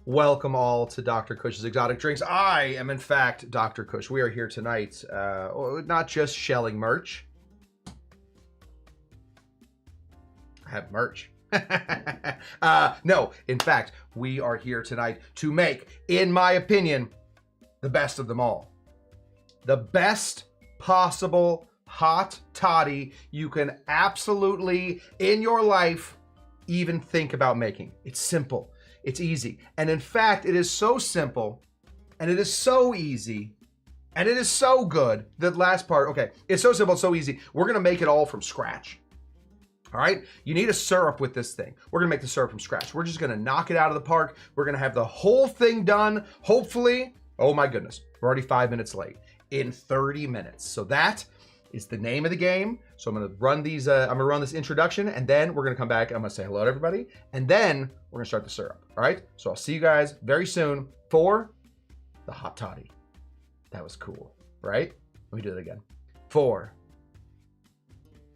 Welcome all to Dr. Cush's Exotic Drinks. I am, in fact, Dr. Cush. We are here tonight, not just shelling merch. I have merch. No, in fact, we are here tonight to make, in my opinion, the best of them all. The best possible hot toddy you can absolutely, in your life, even think about making. It's simple. It's easy. And in fact, it is so simple and it is so easy and it is so good. The last part, okay, it's so simple, it's so easy. We're gonna make it all from scratch. All right, you need a syrup with this thing. We're gonna make the syrup from scratch. We're just gonna knock it out of the park. We're gonna have the whole thing done, hopefully, oh my goodness, we're already 5 minutes late, in 30 minutes. So that is the name of the game. So I'm gonna run these, I'm gonna run this introduction and then we're gonna come back. I'm gonna say hello to everybody and then we're gonna start the syrup. All right, so I'll see you guys very soon for the hot toddy. That was cool, right? Let me do it again. For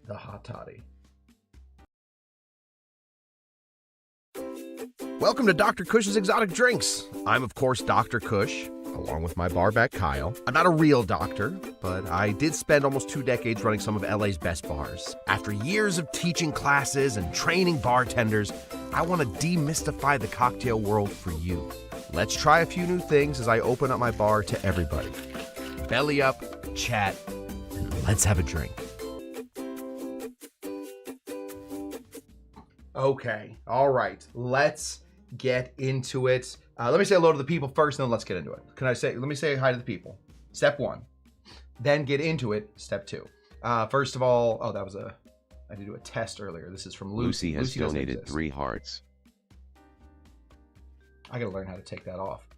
the hot toddy. Welcome to Dr. Cush's Exotic Drinks. I'm, of course, Dr. Cush, along with my barback Kyle. I'm not a real doctor, but I did spend almost 2 decades running some of LA's best bars. After years of teaching classes and training bartenders, I want to demystify the cocktail world for you. Let's try a few new things as I open up my bar to everybody. Belly up, chat, and let's have a drink. Okay, all right, let's get into it. Let me say hello to the people first, and then let's get into it. Let me say hi to the people. Step 1, then get into it. Step 2. First of all, I did do a test earlier. This is from Lucy. Lucy has donated 3 hearts. I gotta learn how to take that off.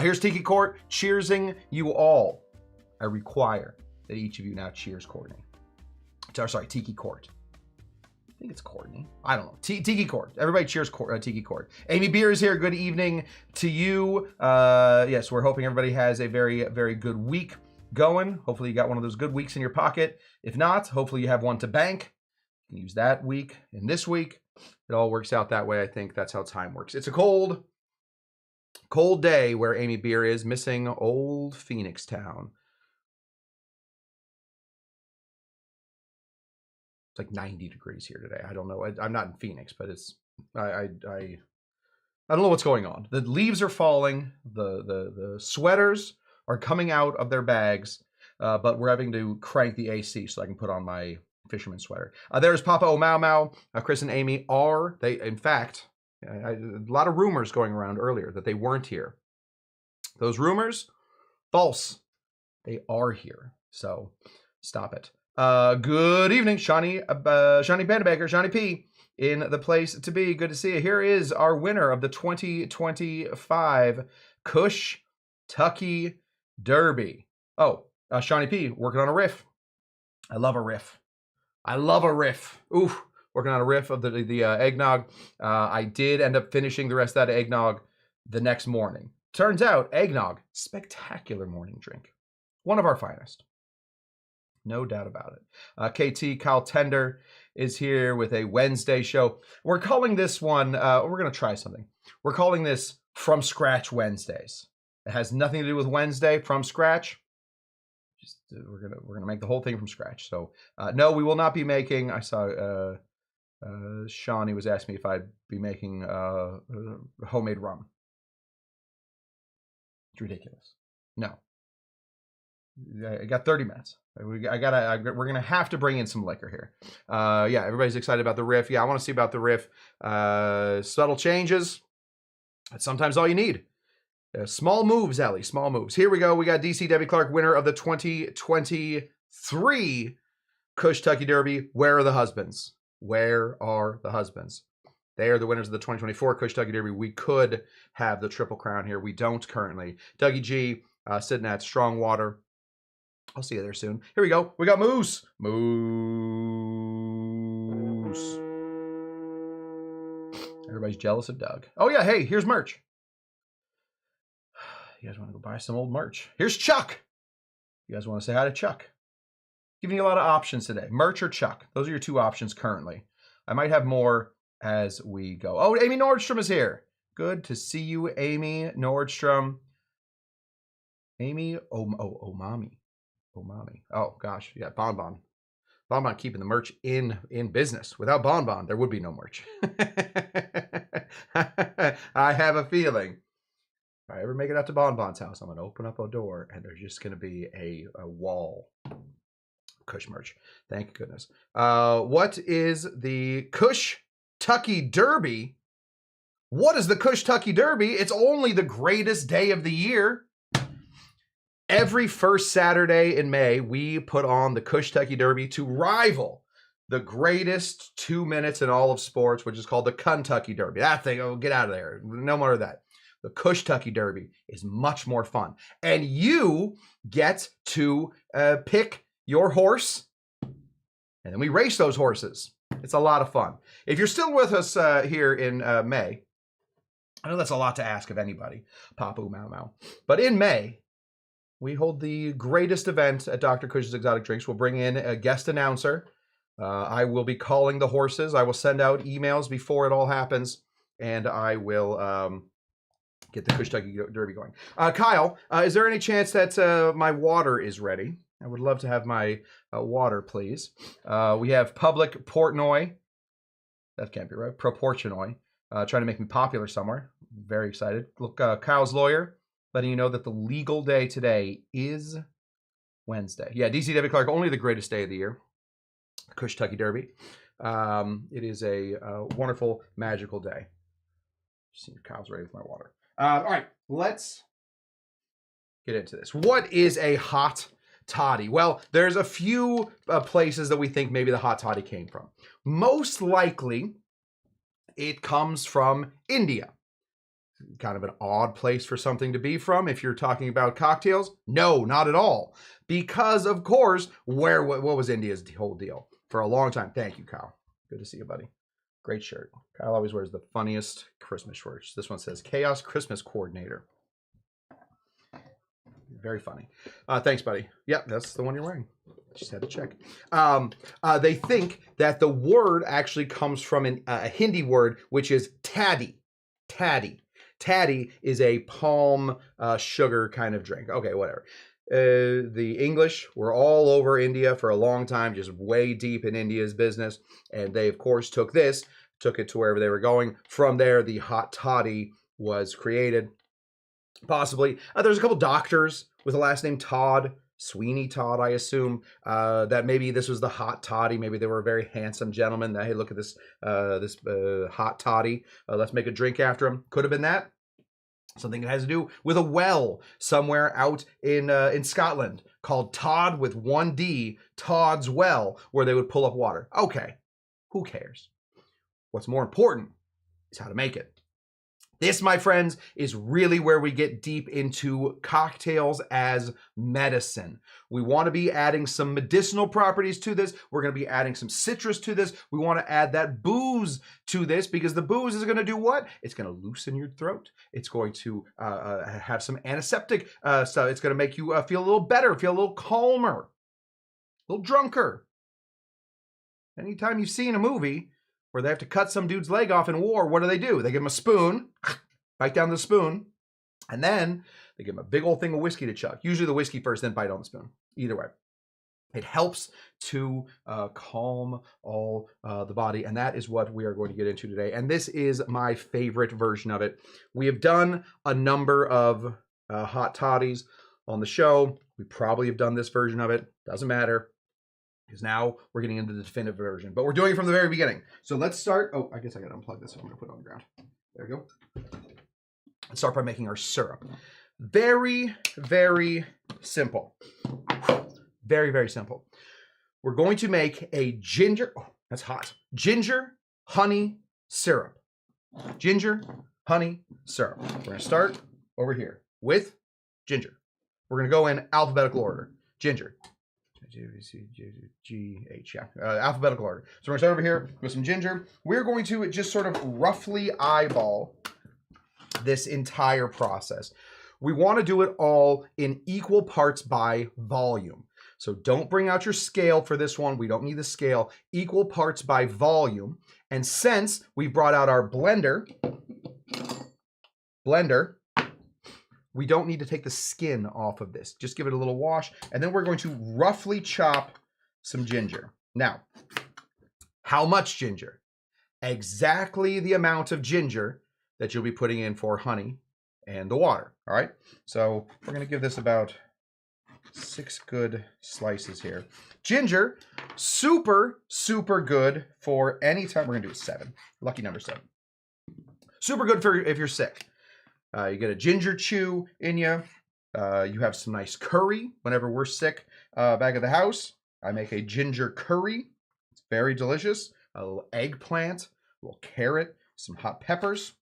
Here's Tiki Court, cheersing you all. I require that each of you now cheers Courtney. Sorry, Tiki Court. I think it's Courtney. I don't know. Tiki Court. Everybody cheers Tiki Court. Amy Beer is here. Good evening to you. Yes, we're hoping everybody has a very, very good week going. Hopefully you got one of those good weeks in your pocket. If not, hopefully you have one to bank. You can use that week and this week. It all works out that way. I think that's how time works. It's a cold day where Amy Beer is, missing old Phoenix Town. It's like 90 degrees here today. I don't know. I'm not in Phoenix, but it's I don't know what's going on. The leaves are falling. The sweaters are coming out of their bags, but we're having to crank the AC so I can put on my fisherman sweater. There's Papa Omau. Chris and Amy are. They, in fact, a lot of rumors going around earlier that they weren't here. Those rumors, false. They are here. So stop it. Good evening, Shawnee Bandabaker, Shawnee P, in the place to be. Good to see you. Here is our winner of the 2025 Cush Tiki Derby. Oh, Shawnee P, working on a riff. I love a riff. I love a riff. Oof, working on a riff of the eggnog. I did end up finishing the rest of that eggnog the next morning. Turns out, eggnog, spectacular morning drink. One of our finest. No doubt about it. KT Kyle Tender is here with a Wednesday show. We're calling this one, we're going to try something. We're calling this From Scratch Wednesdays. It has nothing to do with Wednesday, from scratch. Just we're gonna make the whole thing from scratch. So no, we will not be making, I saw Shawnee was asking me if I'd be making homemade rum. It's ridiculous. No. I got 30 minutes. We're gonna have to bring in some liquor here. Yeah, everybody's excited about the riff. Yeah, I want to see about the riff. Subtle changes. That's sometimes all you need. Small moves, Ellie. Small moves. Here we go. We got DC Debbie Clark, winner of the 2023 Cush Tiki Derby. Where are the husbands? Where are the husbands? They are the winners of the 2024 Cush Tiki Derby. We could have the Triple Crown here. We don't currently. Dougie G sitting at Strong Water. I'll see you there soon. Here we go. We got Moose. Moose. Everybody's jealous of Doug. Oh, yeah. Hey, here's merch. You guys want to go buy some old merch? Here's Chuck. You guys want to say hi to Chuck? Giving you a lot of options today. Merch or Chuck. Those are your 2 options currently. I might have more as we go. Oh, Amy Nordstrom is here. Good to see you, Amy Nordstrom. Amy Omami. Oh gosh, yeah, Bonbon. Bonbon keeping the merch in business. Without Bonbon, there would be no merch. I have a feeling. If I ever make it out to Bonbon's house, I'm going to open up a door and there's just going to be a wall. Cush merch. Thank goodness. What is the Cush Tucky Derby? What is the Cush Tucky Derby? It's only the greatest day of the year. Every first Saturday in May, we put on the Cush Tucky Derby to rival the greatest 2 minutes in all of sports, which is called the Kentucky Derby. That thing, oh, get out of there. No more of that. The Cush Tucky Derby is much more fun. And you get to pick your horse, and then we race those horses. It's a lot of fun. If you're still with us here in May, I know that's a lot to ask of anybody, Papu Mau Mau, but in May, we hold the greatest event at Dr. Cush's Exotic Drinks. We'll bring in a guest announcer. I will be calling the horses. I will send out emails before it all happens, and I will get the Cush Tucky Derby going. Kyle, is there any chance that my water is ready? I would love to have my water, please. We have Public Portnoy. That can't be right. Proportionoy. Trying to make me popular somewhere. Very excited. Look, Kyle's lawyer, letting you know that the legal day today is Wednesday. Yeah, DCW Clark, only the greatest day of the year. Cush Tucky Derby. It is a wonderful, magical day. Just see if Kyle's ready with my water. All right, let's get into this. What is a hot toddy? Well, there's a few places that we think maybe the hot toddy came from. Most likely, it comes from India. Kind of an odd place for something to be from if you're talking about cocktails. No, not at all. Because, of course, what was India's whole deal? For a long time. Thank you, Kyle. Good to see you, buddy. Great shirt. Kyle always wears the funniest Christmas shirts. This one says Chaos Christmas Coordinator. Very funny. Thanks, buddy. Yep, that's the one you're wearing. Just had to check. They think that the word actually comes from a Hindi word, which is taddy. Taddy. Taddy is a palm sugar kind of drink. Okay, whatever. The English were all over India for a long time, just way deep in India's business. And they, of course, took it to wherever they were going. From there, the hot toddy was created. Possibly. There's a couple doctors with the last name Todd. Sweeney Todd, I assume, that maybe this was the hot toddy. Maybe they were a very handsome gentleman. Hey, look at this hot toddy. Let's make a drink after him. Could have been that. Something that has to do with a well somewhere out in Scotland called Todd with one D, Todd's Well, where they would pull up water. Okay, who cares? What's more important is how to make it. This, my friends, is really where we get deep into cocktails as medicine. We want to be adding some medicinal properties to this. We're going to be adding some citrus to this. We want to add that booze to this because the booze is going to do what? It's going to loosen your throat. It's going to have some antiseptic stuff. It's going to make you feel a little better, feel a little calmer, a little drunker. Anytime you've seen a movie where they have to cut some dude's leg off in war, what do? They give him a spoon, bite down the spoon, and then they give him a big old thing of whiskey to chug. Usually the whiskey first, then bite on the spoon. Either way. It helps to calm all the body, and that is what we are going to get into today. And this is my favorite version of it. We have done a number of hot toddies on the show. We probably have done this version of it. Doesn't matter. Because now we're getting into the definitive version. But we're doing it from the very beginning. So let's start. Oh, I guess I got to unplug this. So I'm going to put it on the ground. There we go. Let's start by making our syrup. Very, very simple. Very, very simple. We're going to make a ginger. Oh, that's hot. Ginger honey syrup. Ginger honey syrup. We're going to start over here with ginger. We're going to go in alphabetical order. Ginger. G-H, yeah, alphabetical order. So we're going to start over here with some ginger. We're going to just sort of roughly eyeball this entire process. We want to do it all in equal parts by volume. So don't bring out your scale for this one. We don't need the scale. Equal parts by volume. And since we brought out our blender, blender. We don't need to take the skin off of this. Just give it a little wash. And then we're going to roughly chop some ginger. Now, how much ginger? Exactly the amount of ginger that you'll be putting in for honey and the water. All right. So we're going to give this about 6 good slices here. Ginger, super, super good for any time. We're going to do a 7. Lucky number 7. Super good for if you're sick. You get a ginger chew in you. You have some nice curry whenever we're sick back at the house. I make a ginger curry. It's very delicious. A little eggplant, a little carrot, some hot peppers,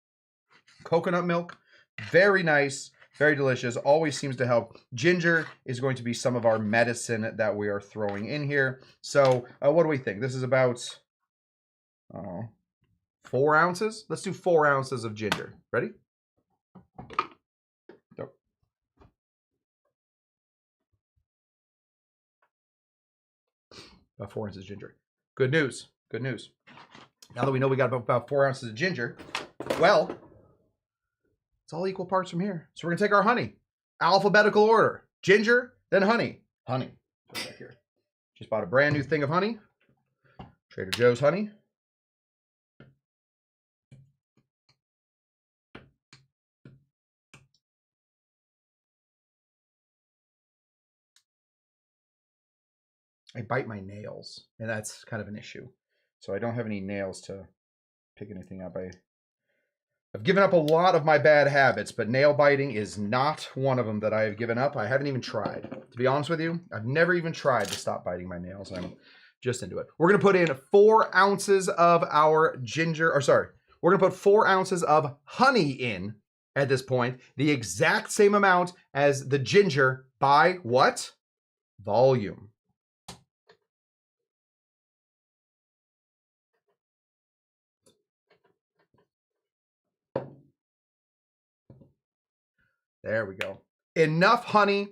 coconut milk. Very nice, very delicious. Always seems to help. Ginger is going to be some of our medicine that we are throwing in here. So what do we think? This is about 4 ounces. Let's do 4 ounces of ginger. Ready? Go. About 4 ounces of ginger. Good news. Good news. Now that we know we got about 4 ounces of ginger, well, it's all equal parts from here. So we're going to take our honey. Alphabetical order. Ginger, then honey. Honey. Back here. Just bought a brand new thing of honey. Trader Joe's honey. I bite my nails, and that's kind of an issue. So I don't have any nails to pick anything up. I've given up a lot of my bad habits, but nail biting is not one of them that I have given up. I haven't even tried. To be honest with you, I've never even tried to stop biting my nails. I'm just into it. We're going to put in 4 ounces of our ginger, or sorry, we're going to put 4 ounces of honey in at this point, the exact same amount as the ginger by what? Volume. There we go. Enough honey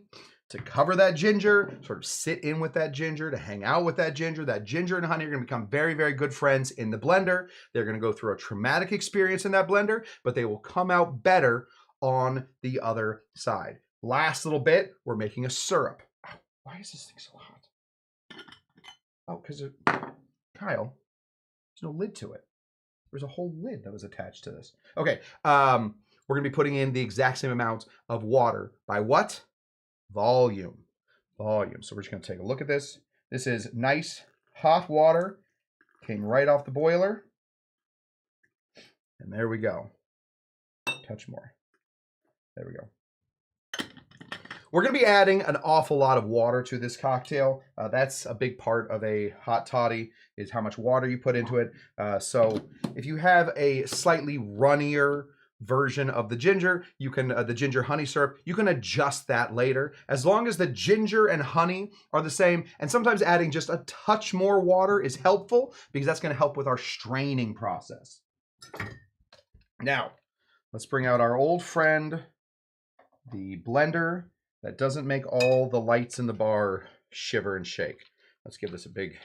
to cover that ginger, sort of sit in with that ginger, to hang out with that ginger. That ginger and honey are going to become very, very good friends in the blender. They're going to go through a traumatic experience in that blender, but they will come out better on the other side. Last little bit, we're making a syrup. Oh, why is this thing so hot? Oh, because Kyle, there's no lid to it. There's a whole lid that was attached to this. Okay, we're going to be putting in the exact same amount of water by what? Volume. Volume. So we're just going to take a look at this. This is nice hot water. Came right off the boiler. And there we go. Touch more. There we go. We're going to be adding an awful lot of water to this cocktail. That's a big part of a hot toddy, is how much water you put into it. So if you have a slightly runnier version of the ginger, you can the ginger honey syrup, you can adjust that later, as long as the ginger and honey are the same. And sometimes adding just a touch more water is helpful, because that's going to help with our straining process. Now let's bring out our old friend, the blender that doesn't make all the lights in the bar shiver and shake. Let's give this a big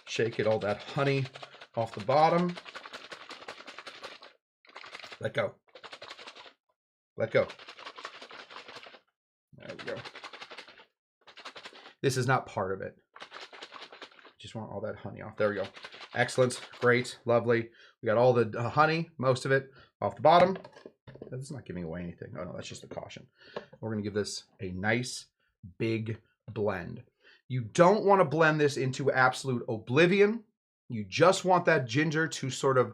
shake, get all that honey off the bottom. Let go. Let go. There we go. This is not part of it. Just want all that honey off. There we go. Excellent. Great. Lovely. We got all the honey, most of it, off the bottom. That's not giving away anything. Oh, no, that's just a caution. We're going to give this a nice, big blend. You don't want to blend this into absolute oblivion. You just want that ginger to sort of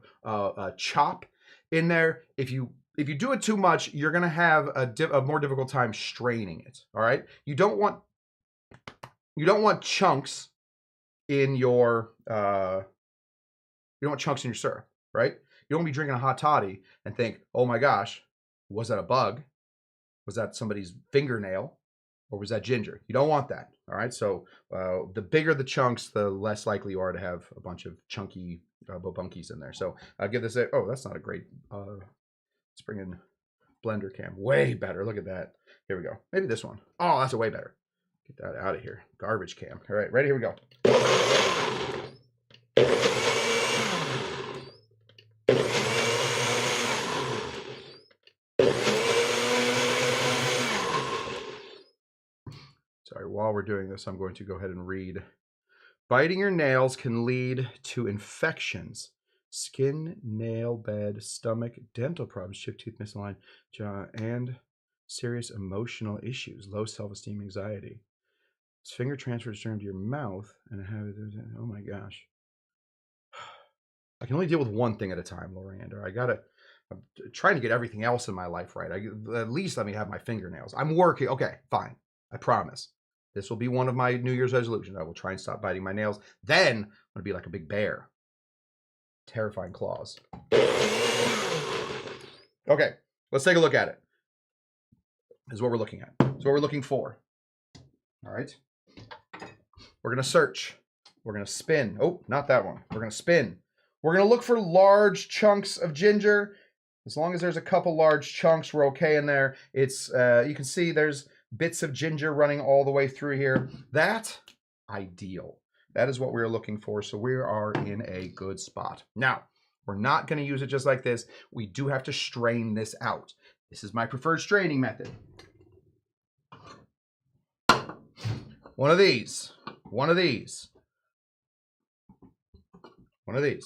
chop in there. If you do it too much, you're going to have a more difficult time straining it. All right. You don't want chunks in your syrup, right? You don't want to be drinking a hot toddy and think, oh my gosh, was that a bug? Was that somebody's fingernail? Or was that ginger? You don't want that. All right. So the bigger the chunks, the less likely you are to have a bunch of chunky bobunkies in there. So I'll give this oh, that's not a great, let's bring in blender cam. Way better. Look at that. Here we go. Maybe this one. Oh, that's a way better. Get that out of here. Garbage cam. All right. Ready? Here we go. Sorry, while we're doing this, I'm going to go ahead and read. Biting your nails can lead to infections. Skin, nail bed, stomach, dental problems, chipped tooth, misaligned jaw, and serious emotional issues, low self-esteem, anxiety. His finger transfers germ to your mouth and have it. Oh my gosh. I can only deal with one thing at a time, Loriander. I'm trying to get everything else in my life right. At least let me have my fingernails. I'm working. Okay, fine. I promise. This will be one of my New Year's resolutions. I will try and stop biting my nails. Then I'm going to be like a big bear. Terrifying claws. Okay, let's take a look at it. This is what we're looking at. This is what we're looking for. All right. We're going to search. We're going to spin. Oh, not that one. We're going to spin. We're going to look for large chunks of ginger. As long as there's a couple large chunks, we're okay in there. It's you can see there's bits of ginger running all the way through here. That's ideal. That is what we're looking for, so we are in a good spot. Now, we're not going to use it just like this. We do have to strain this out. This is my preferred straining method. One of these. One of these. One of these.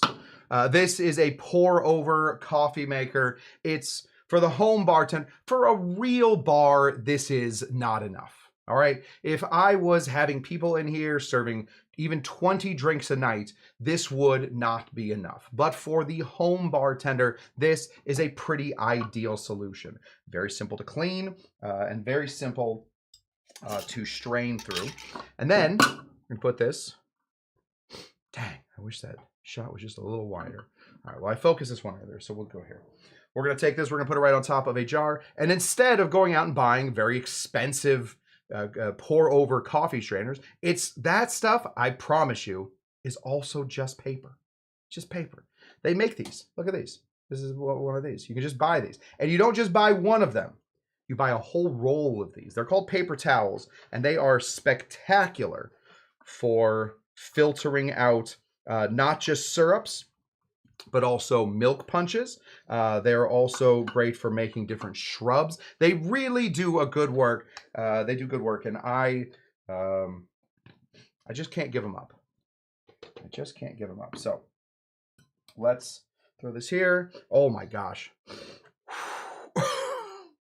This is a pour-over coffee maker. It's for the home bartender. For a real bar, this is not enough. All right? If I was having people in here serving even 20 drinks a night, this would not be enough. But for the home bartender, this is a pretty ideal solution. Very simple to clean and very simple to strain through. And then we're going to put this. Dang, I wish that shot was just a little wider. All right, well, I focused this one right there, so we'll go here. We're going to take this, we're going to put it right on top of a jar, and instead of going out and buying very expensive pour-over coffee strainers, it's that stuff, I promise you, is also just paper. Just paper. They make these. Look at these. This is one of these. You can just buy these. And you don't just buy one of them. You buy a whole roll of these. They're called paper towels, and they are spectacular for filtering out not just syrups, but also milk punches. They're also great for making different shrubs. They really do a good work. They do good work, and I just can't give them up. I just can't give them up. So let's throw this here. Oh my gosh.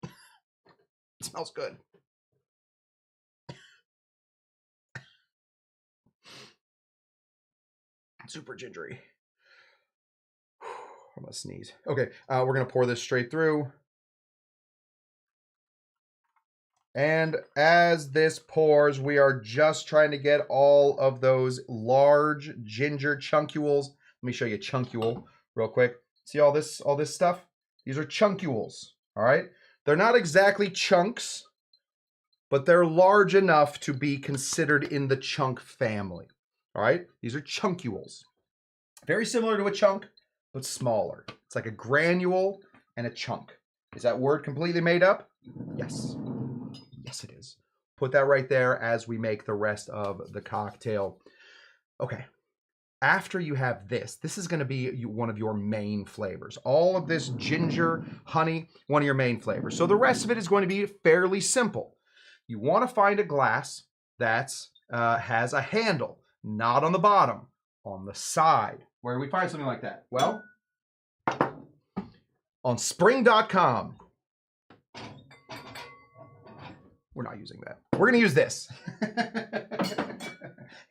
It smells good. Super gingery. I'm gonna sneeze. Okay, we're gonna pour this straight through. And as this pours, we are just trying to get all of those large ginger chunkules. Let me show you a chunkule real quick. See all this stuff? These are chunkules, all right? They're not exactly chunks, but they're large enough to be considered in the chunk family, all right? These are chunkules. Very similar to a chunk, but smaller. It's like a granule and a chunk. Is that word completely made up? Yes. Yes, it is. Put that right there as we make the rest of the cocktail. Okay. After you have this is going to be one of your main flavors. All of this ginger, honey, one of your main flavors. So the rest of it is going to be fairly simple. You want to find a glass that has a handle, not on the bottom, on the side. Where do we find something like that? Well, on spring.com. We're not using that. We're going to use this.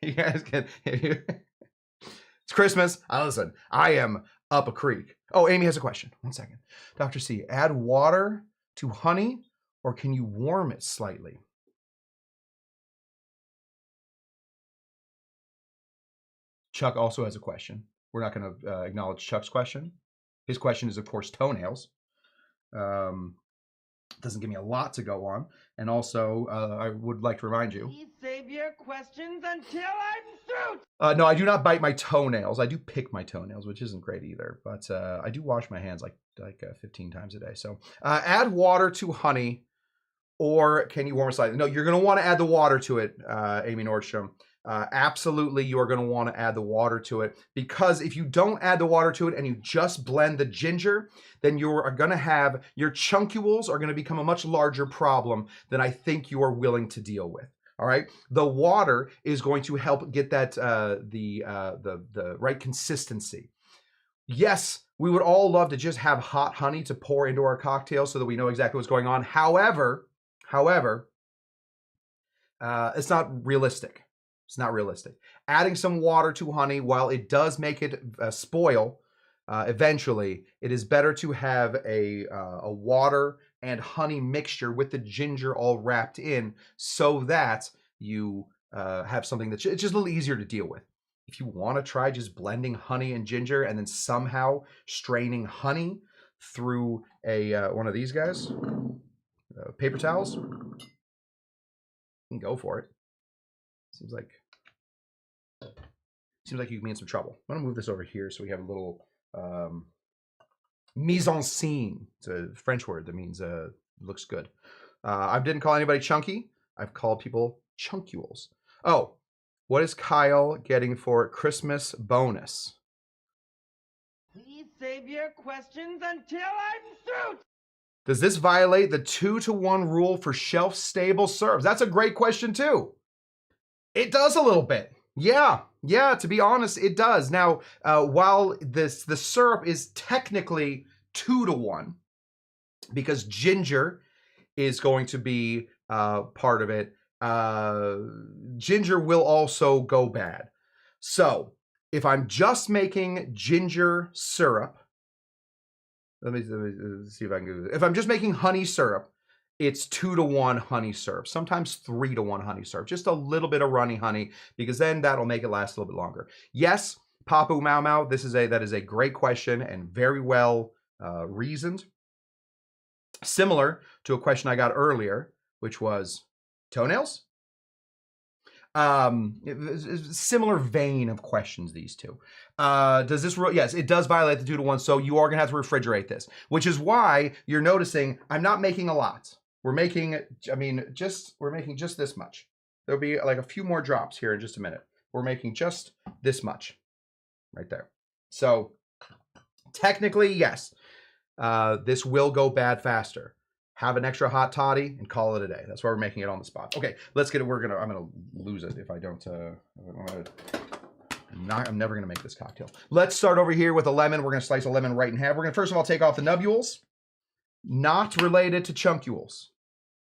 You guys can... It's Christmas. Listen, I am up a creek. Oh, Amy has a question. 1 second. Dr. C, add water to honey, or can you warm it slightly? Chuck also has a question. We're not going to acknowledge Chuck's question. His question is, of course, toenails. Doesn't give me a lot to go on. And also, I would like to remind you. Please save your questions until I'm through. No, I do not bite my toenails. I do pick my toenails, which isn't great either. But I do wash my hands like 15 times a day. So add water to honey, or can you warm it slightly? No, you're going to want to add the water to it, Amy Nordstrom. Absolutely, you are going to want to add the water to it, because if you don't add the water to it and you just blend the ginger, then you are going to have your chunkules are going to become a much larger problem than I think you are willing to deal with. All right, the water is going to help get that the right consistency. Yes, we would all love to just have hot honey to pour into our cocktail so that we know exactly what's going on. However, it's not realistic. It's not realistic. Adding some water to honey, while it does make it spoil eventually, it is better to have a water and honey mixture with the ginger all wrapped in, so that you have something that's it's just a little easier to deal with. If you want to try just blending honey and ginger and then somehow straining honey through a one of these guys, paper towels, you can go for it. Seems like you can be in some trouble. I'm gonna move this over here so we have a little mise en scene. It's a French word that means looks good. I didn't call anybody chunky. I've called people chunkules. Oh, what is Kyle getting for Christmas bonus? Please save your questions until I'm through. Does this violate the 2-to-1 rule for shelf-stable syrups? That's a great question too. It does a little bit. Yeah, to be honest, it does. Now, while the syrup is technically 2-to-1, because ginger is going to be part of it, ginger will also go bad. So if I'm just making ginger syrup, let me see if I can do this. If I'm just making honey syrup, it's 2-to-1 honey syrup, sometimes 3-to-1 honey syrup, just a little bit of runny honey, because then that'll make it last a little bit longer. Yes, Papu Mau Mau, that is a great question and very well reasoned. Similar to a question I got earlier, which was toenails. Similar vein of questions, these two. Does this rule? Yes, it does violate the 2-to-1, so you are gonna have to refrigerate this, which is why you're noticing I'm not making a lot. We're making just this much. There'll be like a few more drops here in just a minute. We're making just this much right there. So technically, yes, this will go bad faster. Have an extra hot toddy and call it a day. That's why we're making it on the spot. Okay, let's get it. I'm gonna lose it if I don't. I'm never gonna make this cocktail. Let's start over here with a lemon. We're gonna slice a lemon right in half. We're gonna first of all take off the nubules. Not related to chunkules.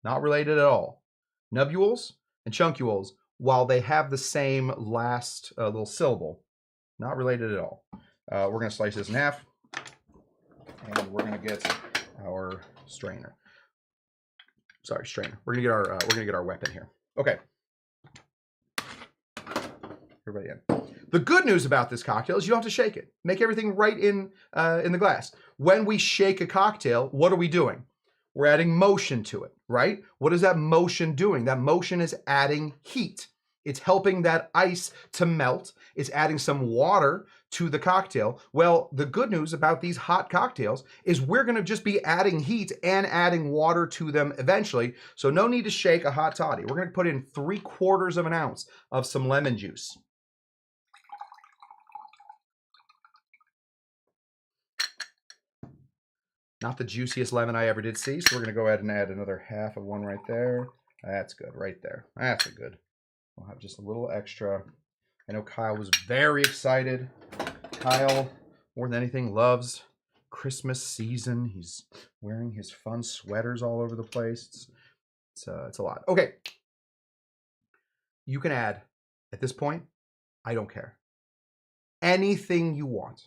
Not related at all. Nubules and chunkules, while they have the same last little syllable, not related at all. We're gonna slice this in half, and we're gonna get our strainer. Sorry, strainer. We're gonna get our weapon here. Okay. Everybody in. The good news about this cocktail is you don't have to shake it. Make everything right in the glass. When we shake a cocktail, what are we doing? We're adding motion to it, right? What is that motion doing? That motion is adding heat. It's helping that ice to melt. It's adding some water to the cocktail. Well, the good news about these hot cocktails is we're gonna just be adding heat and adding water to them eventually. So no need to shake a hot toddy. We're gonna put in 3/4 of an ounce of some lemon juice. Not the juiciest lemon I ever did see, so we're gonna go ahead and add another half of one right there. That's good, right there. That's a good. We'll have just a little extra. I know Kyle was very excited. Kyle, more than anything, loves Christmas season. He's wearing his fun sweaters all over the place. It's a lot. Okay. You can add, at this point, I don't care. Anything you want.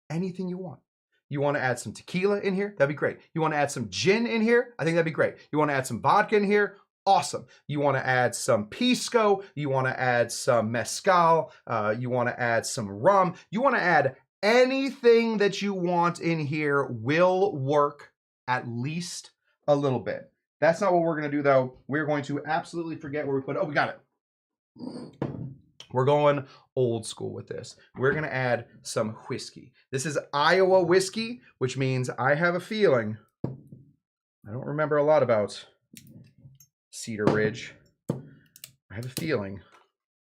Anything you want. You want to add some tequila in here? That'd be great. You want to add some gin in here? I think that'd be great. You want to add some vodka in here? Awesome. You want to add some pisco. You want to add some mezcal. You want to add some rum. You want to add anything that you want in here will work at least a little bit. That's not what we're going to do, though. We're going to absolutely forget where we put it. Oh, we got it. We're going old school with this. We're going to add some whiskey. This is Iowa whiskey, which means I have a feeling, I don't remember a lot about Cedar Ridge. I have a feeling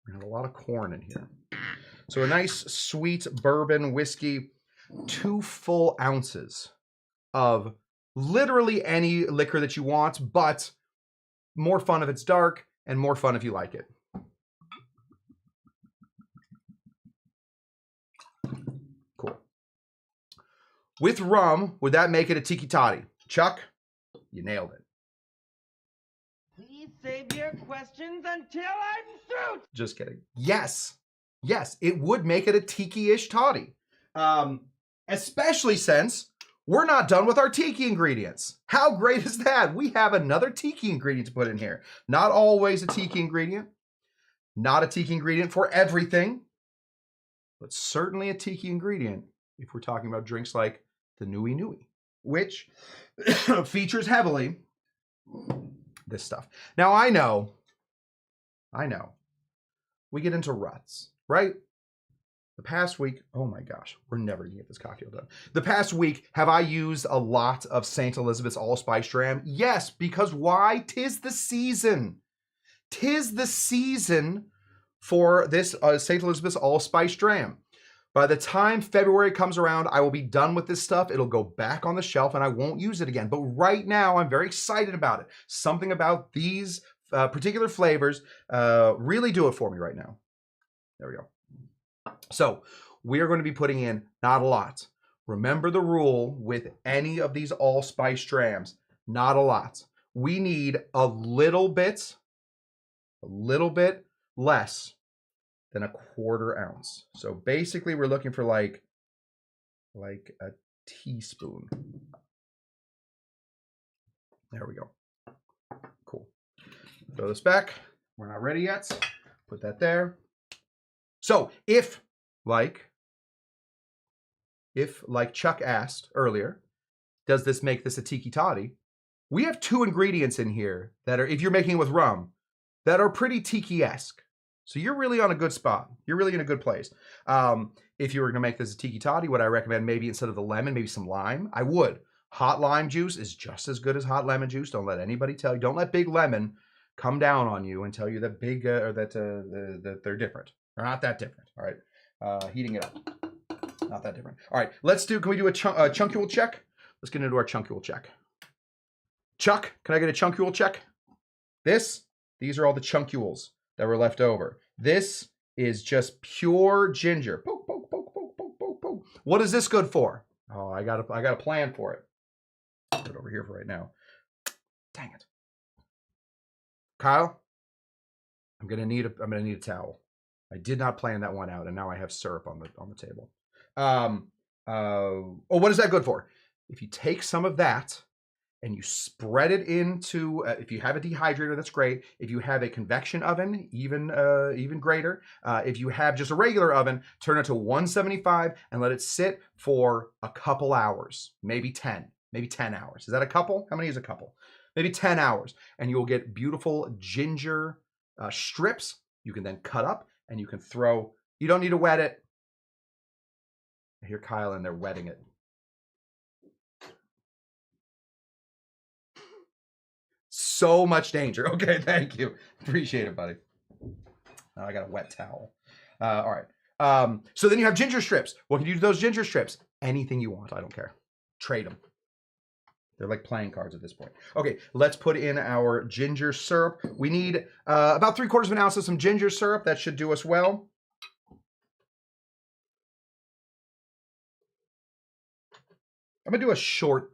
we have a lot of corn in here. So a nice sweet bourbon whiskey, 2 full ounces of literally any liquor that you want, but more fun if it's dark and more fun if you like it. Cool. With rum, would that make it a tiki toddy? Chuck, you nailed it. Please save your questions until I'm through. Just kidding. Yes. Yes, it would make it a tiki-ish toddy. Especially since we're not done with our tiki ingredients. How great is that? We have another tiki ingredient to put in here. Not always a tiki ingredient. Not a tiki ingredient for everything. But certainly a tiki ingredient if we're talking about drinks like the Nuys, which features heavily this stuff. Now, I know, we get into ruts, right? The past week, oh my gosh, we're never gonna get this cocktail done. The past week, have I used a lot of St. Elizabeth's Allspice Dram? Yes, because why? 'Tis the season. 'Tis the season for this St. Elizabeth's Allspice Dram. By the time February comes around, I will be done with this stuff. It'll go back on the shelf and I won't use it again. But right now, I'm very excited about it. Something about these particular flavors really do it for me right now. There we go. So we are going to be putting in not a lot. Remember the rule with any of these allspice drams, not a lot. We need a little bit less than a 1/4 ounce. So basically we're looking for like a teaspoon. There we go. Cool. Throw this back. We're not ready yet. Put that there. So if like Chuck asked earlier, does this make this a tiki toddy? We have 2 ingredients in here that are, if you're making it with rum, that are pretty tiki-esque. So you're really on a good spot. You're really in a good place. If you were gonna make this a tiki toddy, would I recommend maybe instead of the lemon, maybe some lime? I would. Hot lime juice is just as good as hot lemon juice. Don't let anybody tell you. Don't let Big Lemon come down on you and tell you that that they're different. They're not that different. All right, heating it up. Not that different. All right, can we do a chunkual check? Let's get into our chunkual check. Chuck, can I get a chunkual check? These are all the chunkuals that were left over. This is just pure ginger. Poke, poke, poke, poke, poke, poke, poke. What is this good for? Oh, I got a plan for it. Put it over here for right now. Dang it. Kyle, I'm gonna need a towel. I did not plan that one out, and now I have syrup on the table. What is that good for? If you take some of that and you spread it into, if you have a dehydrator, that's great. If you have a convection oven, even greater. If you have just a regular oven, turn it to 175 and let it sit for a couple hours, maybe 10 hours. Is that a couple? How many is a couple? Maybe 10 hours. And you'll get beautiful ginger strips. You can then cut up and you can throw. You don't need to wet it. I hear Kyle in there wetting it. So much danger. Okay, thank you. Appreciate it, buddy. Now I got a wet towel. All right. So then you have ginger strips. What can you do with those ginger strips? Anything you want. I don't care. Trade them. They're like playing cards at this point. Okay, let's put in our ginger syrup. We need about 3/4 ounce of some ginger syrup. That should do us well. I'm gonna do a short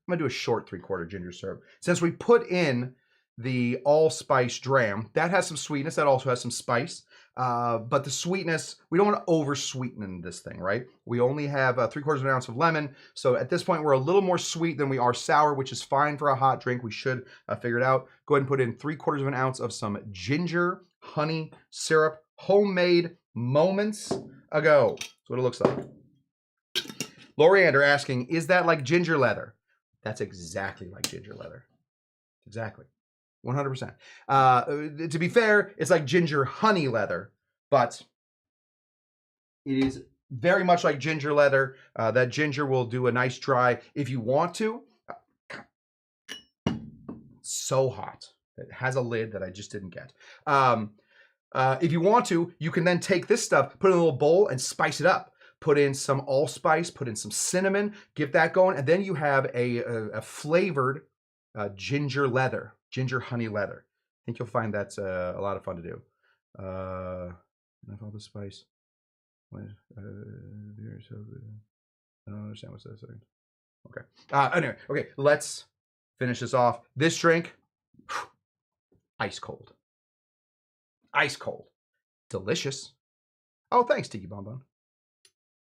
3/4 ginger syrup. Since we put in the allspice dram, that has some sweetness. That also has some spice. But the sweetness, we don't want to over sweeten this thing, right? We only have 3/4 ounce of lemon. So at this point, we're a little more sweet than we are sour, which is fine for a hot drink. We should figure it out. Go ahead and put in 3/4 ounce of some ginger honey syrup, homemade moments ago. That's what it looks like. Loriander asking, is that like ginger leather? That's exactly like ginger leather. Exactly. 100%. To be fair, it's like ginger honey leather, but it is very much like ginger leather. That ginger will do a nice dry if you want to. So hot. It has a lid that I just didn't get. If you want to, you can then take this stuff, put it in a little bowl and spice it up. Put in some allspice, put in some cinnamon, get that going, and then you have a flavored ginger honey leather. think you'll find that's a lot of fun to do. Enough all the spice. I don't understand what's that saying. Okay. Anyway, okay, let's finish this off. This drink, ice cold. Ice cold. Delicious. Oh, thanks, Tiki Bonbon.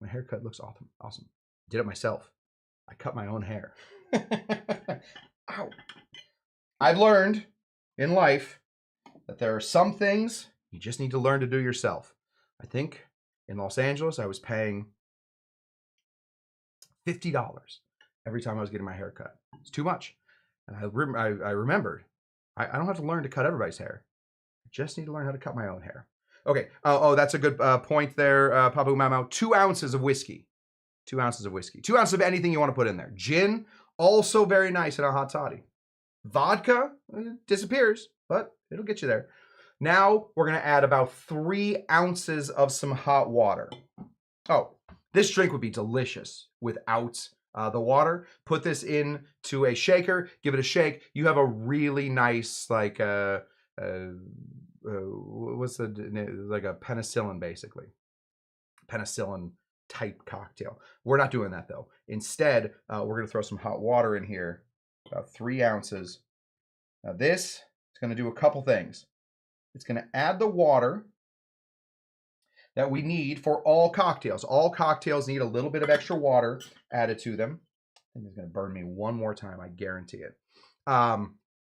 My haircut looks awesome. Awesome. Did it myself. I cut my own hair. Ow. I've learned in life that there are some things you just need to learn to do yourself. I think in Los Angeles, I was paying $50 every time I was getting my hair cut. It's too much. And I remembered, I don't have to learn to cut everybody's hair. I just need to learn how to cut my own hair. Okay. Oh, that's a good point there, Pabu Mamo. 2 ounces of whiskey. 2 ounces of whiskey. 2 ounces of anything you want to put in there. Gin, also very nice in a hot toddy. Vodka disappears, but it'll get you there. Now we're going to add about 3 ounces of some hot water. Oh, this drink would be delicious without the water. Put this into a shaker, give it a shake. You have a really nice, like, what's like a penicillin, basically. Penicillin type cocktail. We're not doing that though. Instead, we're going to throw some hot water in here, about 3 ounces. Now this is going to do a couple things. It's going to add the water that we need for all cocktails. All cocktails need a little bit of extra water added to them. I think it's going to burn me one more time. I guarantee it.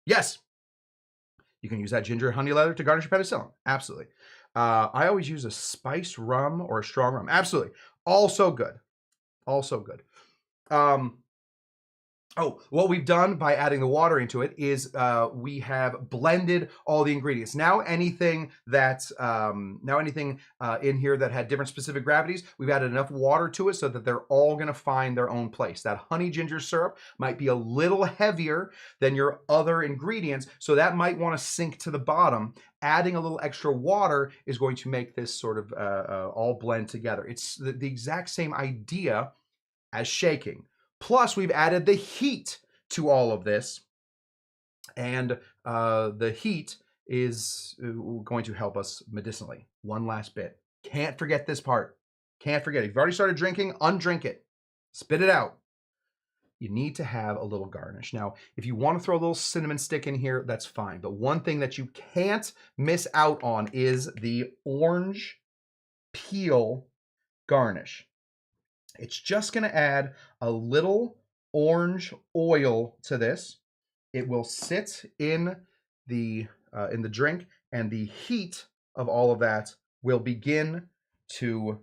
Yes, you can use that ginger and honey leather to garnish your penicillin. Absolutely. I always use a spiced rum or a strong rum. Absolutely. Also good. Also good. Oh, what we've done by adding the water into it is we have blended all the ingredients. Now anything that in here that had different specific gravities, we've added enough water to it so that they're all going to find their own place. That honey ginger syrup might be a little heavier than your other ingredients, so that might want to sink to the bottom. Adding a little extra water is going to make this sort of all blend together. It's the exact same idea as shaking. Plus, we've added the heat to all of this, and the heat is going to help us medicinally. One last bit. Can't forget this part. Can't forget it. If you've already started drinking, undrink it. Spit it out. You need to have a little garnish. Now, if you want to throw a little cinnamon stick in here, that's fine. But one thing that you can't miss out on is the orange peel garnish. It's just going to add a little orange oil to this. It will sit in the drink, and the heat of all of that will begin to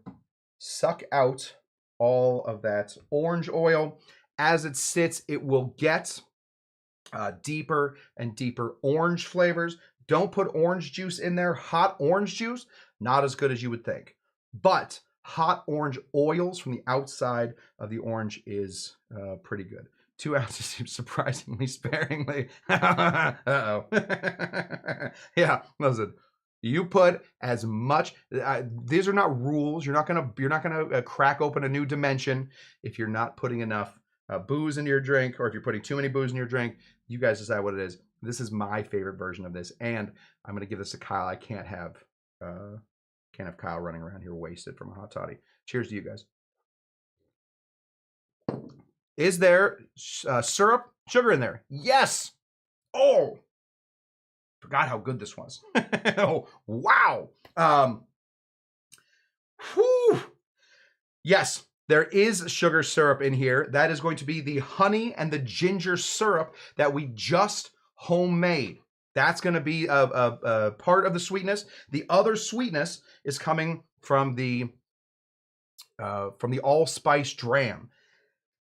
suck out all of that orange oil. As it sits, it will get deeper and deeper orange flavors. Don't put orange juice in there. Hot orange juice, not as good as you would think. But hot orange oils from the outside of the orange is pretty good. 2 ounces seems surprisingly sparingly. Uh-oh. Yeah, listen. You put as much. These are not rules. You're not gonna crack open a new dimension if you're not putting enough booze into your drink, or if you're putting too many booze in your drink. You guys decide what it is. This is my favorite version of this, and I'm gonna give this to Kyle. I can't have Kyle running around here wasted from a hot toddy. Cheers to you guys. Is there syrup, sugar in there? Yes. Oh, forgot how good this was. Oh, wow. Whew. Yes, there is sugar syrup in here. That is going to be the honey and the ginger syrup that we just homemade. That's going to be a part of the sweetness. The other sweetness is coming from the allspice dram.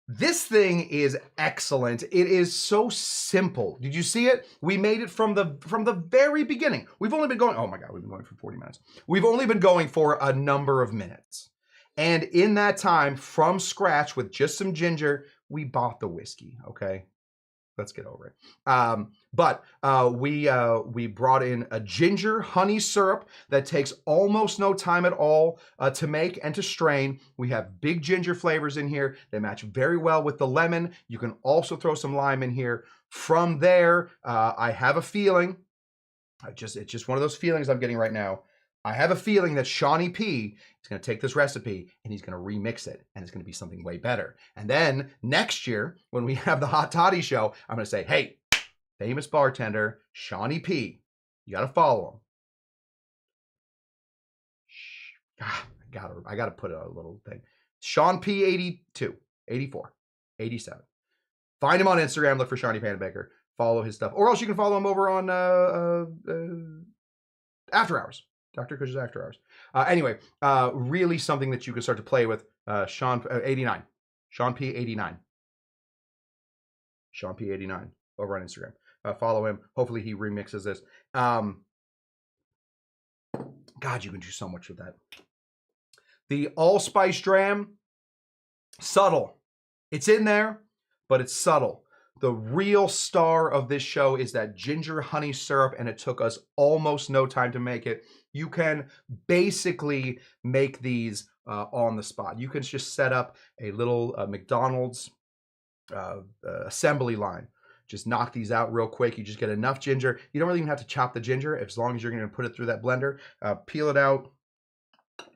This thing is excellent. It is so simple. Did you see it? We made it from the very beginning. We've only been going, oh my God, we've been going for 40 minutes. We've only been going for a number of minutes. And in that time, from scratch with just some ginger, we bought the whiskey, okay? Let's get over it. But we brought in a ginger honey syrup that takes almost no time at all to make and to strain. We have big ginger flavors in here. They match very well with the lemon. You can also throw some lime in here. From there, I have a feeling It's just one of those feelings I'm getting right now. I have a feeling that Shawnee P is going to take this recipe and he's going to remix it, and it's going to be something way better. And then next year, when we have the Hot Toddy show, I'm going to say, hey, famous bartender Shawnee P, you got to follow him. I gotta put a little thing. Sean P 82, 84, 87. Find him on Instagram. Look for Shawnee Panabaker. Follow his stuff, or else you can follow him over on After Hours. Dr. Cush's After Hours. Anyway, really something that you can start to play with. Sean 89, Sean P 89, Sean P 89 over on Instagram. Follow him. Hopefully he remixes this. God, you can do so much with that. The allspice dram, subtle. It's in there, but it's subtle. The real star of this show is that ginger honey syrup, and it took us almost no time to make it. You can basically make these on the spot. You can just set up a little McDonald's assembly line. Just knock these out real quick. You just get enough ginger. You don't really even have to chop the ginger as long as you're going to put it through that blender. Peel it out,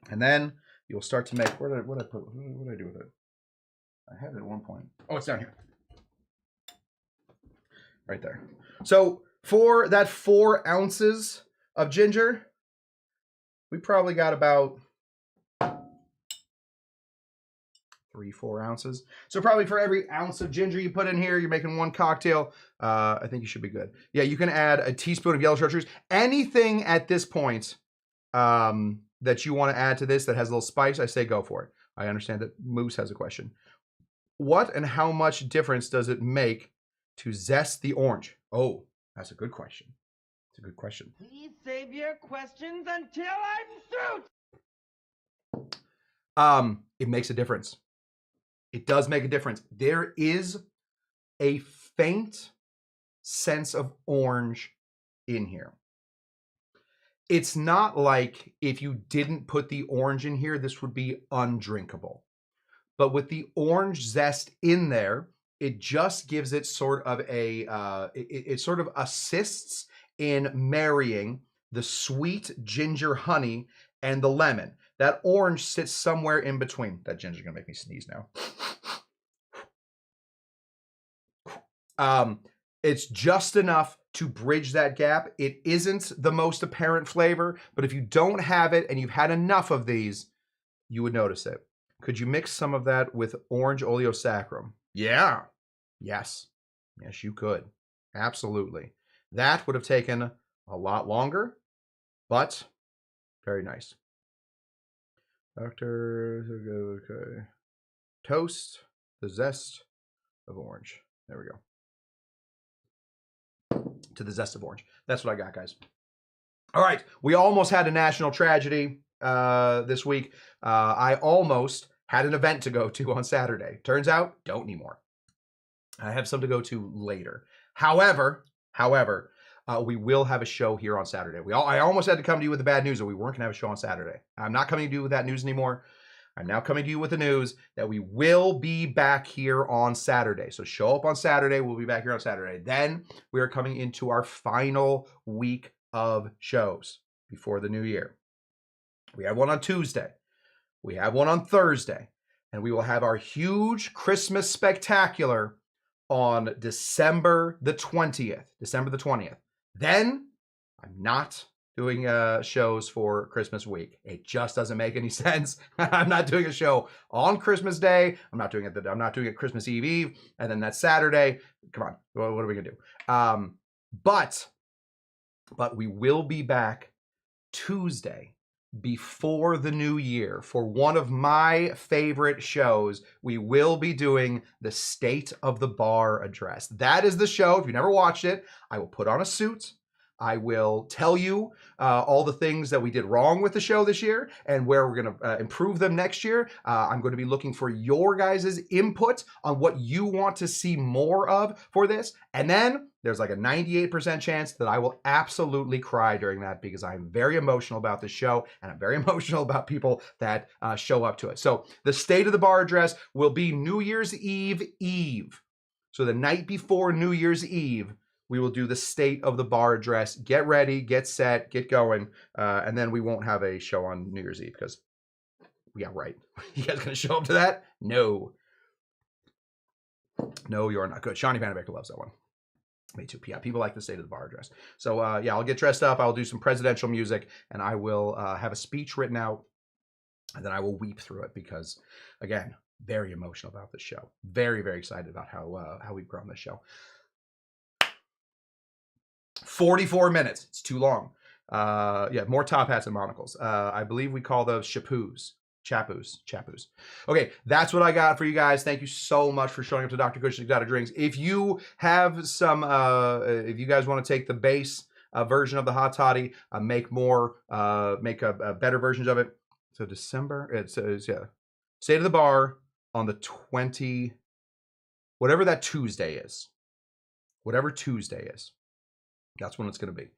and then you'll start to make. What did I do with it? I had it at one point. Oh, it's down here. Right there. So for that 4 ounces of ginger, we probably got about 3-4 ounces. So probably for every ounce of ginger you put in here, you're making 1 cocktail. I think you should be good. Yeah, you can add a teaspoon of yellow chartreuse. Anything at this point that you want to add to this that has a little spice, I say go for it. I understand that Moose has a question. What and how much difference does it make to zest the orange? Oh, that's a good question. It's a good question. Please save your questions until I'm through. It makes a difference. It does make a difference. There is a faint sense of orange in here. It's not like if you didn't put the orange in here, this would be undrinkable. But with the orange zest in there, it just gives it sort of a, it sort of assists in marrying the sweet ginger honey and the lemon. That orange sits somewhere in between. That ginger's gonna make me sneeze now. It's just enough to bridge that gap. It isn't the most apparent flavor, but if you don't have it and you've had enough of these, you would notice it. Could you mix some of that with orange oleosaccharum? Yeah. Yes. Yes, you could. Absolutely. That would have taken a lot longer, but very nice. Okay. Toast the zest of orange. There we go. To the zest of orange. That's what I got, guys. All right. We almost had a national tragedy this week. I almost had an event to go to on Saturday. Turns out, don't anymore. I have some to go to later. However, we will have a show here on Saturday. I almost had to come to you with the bad news that we weren't going to have a show on Saturday. I'm not coming to you with that news anymore. I'm now coming to you with the news that we will be back here on Saturday. So show up on Saturday. We'll be back here on Saturday. Then we are coming into our final week of shows before the new year. We have one on Tuesday. We have one on Thursday. And we will have our huge Christmas spectacular on December the 20th. December the 20th. Then I'm not doing shows for Christmas week. It just doesn't make any sense. I'm not doing a show on Christmas Day. I'm not doing it Christmas Eve, and then that Saturday. Come on, what are we gonna do? But we will be back Tuesday before the new year for one of my favorite shows. We will be doing the State of the Bar address. That is the show. If you never watched it, I will put on a suit. I will tell you all the things that we did wrong with the show this year and where we're going to improve them next year. I'm going to be looking for your guys' input on what you want to see more of for this. And then there's like a 98% chance that I will absolutely cry during that because I'm very emotional about this show and I'm very emotional about people that show up to it. So the State of the Bar address will be New Year's Eve. So the night before New Year's Eve, we will do the state of the bar address. Get ready, get set, get going, and then we won't have a show on New Year's Eve because, yeah, right. You guys gonna show up to that? No. No, you're not. Good. Shawnee Panabaker loves that one. Me too. Yeah, people like the state of the bar address. So, yeah, I'll get dressed up. I'll do some presidential music, and I will have a speech written out, and then I will weep through it because, again, very emotional about this show. Very, very excited about how we've grown this show. 44 minutes. It's too long. Yeah, more top hats and monocles. I believe we call those chapoos. Chapoos. Okay, that's what I got for you guys. Thank you so much for showing up to Dr. Cush's Exotic Drinks. If you have some, if you guys want to take the base version of the Hot Toddy, make better versions of it. So December, it says, yeah, State of the Bar on the 20, whatever that Tuesday is. Whatever Tuesday is. That's when it's going to be.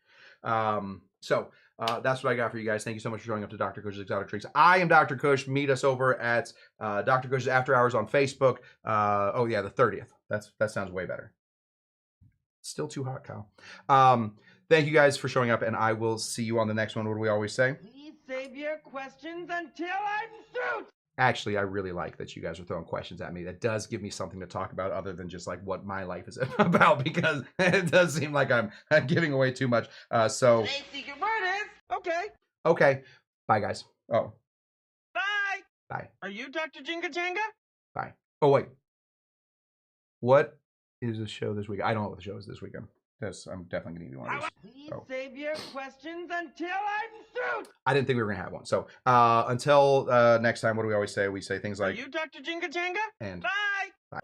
That's what I got for you guys. Thank you so much for showing up to Dr. Cush's Exotic Drinks. I am Dr. Cush. Meet us over at Dr. Cush's After Hours on Facebook. Oh, yeah, the 30th. That sounds way better. Still too hot, Kyle. Thank you guys for showing up, and I will see you on the next one. What do we always say? Please save your questions until I'm through. Actually, I really like that you guys are throwing questions at me. That does give me something to talk about other than just like what my life is about, because it does seem like I'm giving away too much. So Today's secret word is okay. Okay. Bye, guys. Oh, Bye. bye. Are you Dr. Jinga Janga? Bye. Oh, wait. What is the show this week? I don't know what the show is this weekend. I'm definitely going to need one of these. Please save your questions until I'm through. I didn't think we were going to have one. So until next time, what do we always say? We say things like, Are you Dr. Jinga Janga? And Bye. bye.